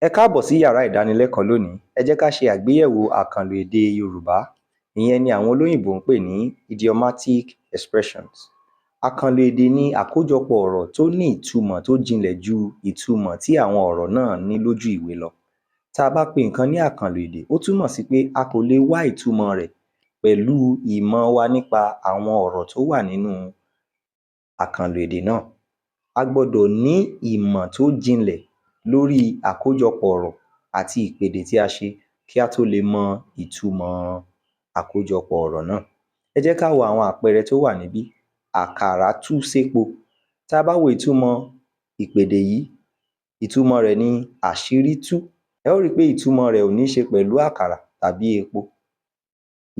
Ẹ káàbọ̀ sí yàrá ìdánilẹ́kọ̀ọ́ lónìí. Ẹ jẹ́ ká ṣe àgbéyẹ̀wò àkànlò èdè Yorùbá. Ìyẹn ni àwọn olóyìnbó ń pè ní idiomatic expressions. Àkànlò èdè ni àkójọpọ̀ ọ̀rọ̀ tó ní ìtumọ̀ tó jinlẹ̀ ju ìtumọ̀ tí àwọn ọ̀rọ̀ náà ní lójú ìwé lọ. Tá a bá pe nǹkan ní àkànlò èdè, ó túmọ̀ sí pé a kò lè wá ìtumọ̀ rẹ̀ pẹ̀lú ìmọ̀ wa nípa àwọn ọ̀rọ̀ tó wà nínú àkànlò èdè náà. A gbọ́dọ̀ ní ìmọ̀ tó jinlẹ̀ lórí àkójọpọ̀ ọ̀rọ̀ àti ìpèdè tí a ṣe kí a tó lè mọ ìtumọ̀ àkójọpọ̀ ọ̀rọ̀ náà. Ẹ jẹ́ ká wo àwọn àpẹẹrẹ tó wà níbí. Àkàrà tú sépo. Tá a bá wo ìtumọ̀ ìpèdè yìí, ìtumọ̀ rẹ̀ ni àṣírí tú. Ẹ ó rí i pé ìtumọ̀ rẹ̀ ò ní ṣe pẹ̀lú àkàrà tàbí epo.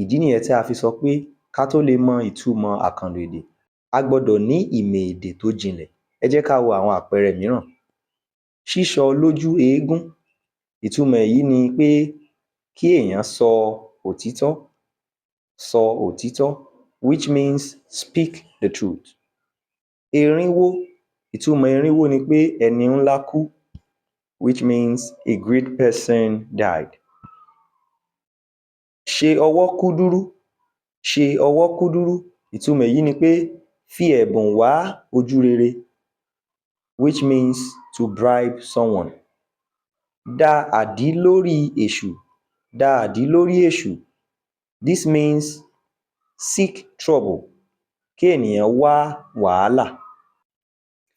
Ìdí nìyẹn tí a fi sọ pé ká tó lè mọ ìtumọ̀ àkànlò èdè, a gbọ́dọ̀ ní ìmọ̀ èdè tó jinlẹ̀. Ẹ jẹ́ ká wo àwọn àpẹẹrẹ mìíràn. Ṣíṣọ lójú eégún. Ìtumọ̀ èyí ni pé kí èèyàn sọ òtítọ́, sọ òtítọ́, which means speak the truth. Erinwó. Ìtumọ̀ erinwó ni pé ẹni ńlá kú, which means a great person died. Ṣe ọwọ́ kúdúrú. Ṣe ọwọ́ kúdúrú. Ìtumọ̀ èyí ni pé fi ẹ̀bùn wá ojú rere, which means to bribe someone. Da àdí lórí èṣù. Da àdí lórí èṣù. This means seek trouble. Kí ènìyàn wá wàhálà.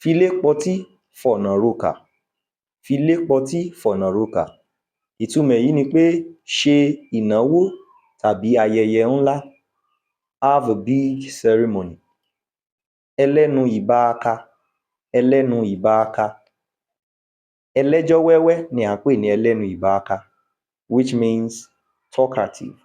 Filé pọtí fọ̀nà roka. Filé pọtí fọ̀nà roka. Ìtumọ̀ èyí ni pé ṣe ìnáwó tàbí ayẹyẹ ńlá, have a big ceremony. Ẹlẹ́nu ìbaaka. Ẹlẹ́nu ìbaaka. Ẹlẹ́jọ́ wẹ́wẹ́ ni à ń pè ní ẹlẹ́nu ìbaaka, which means talkative.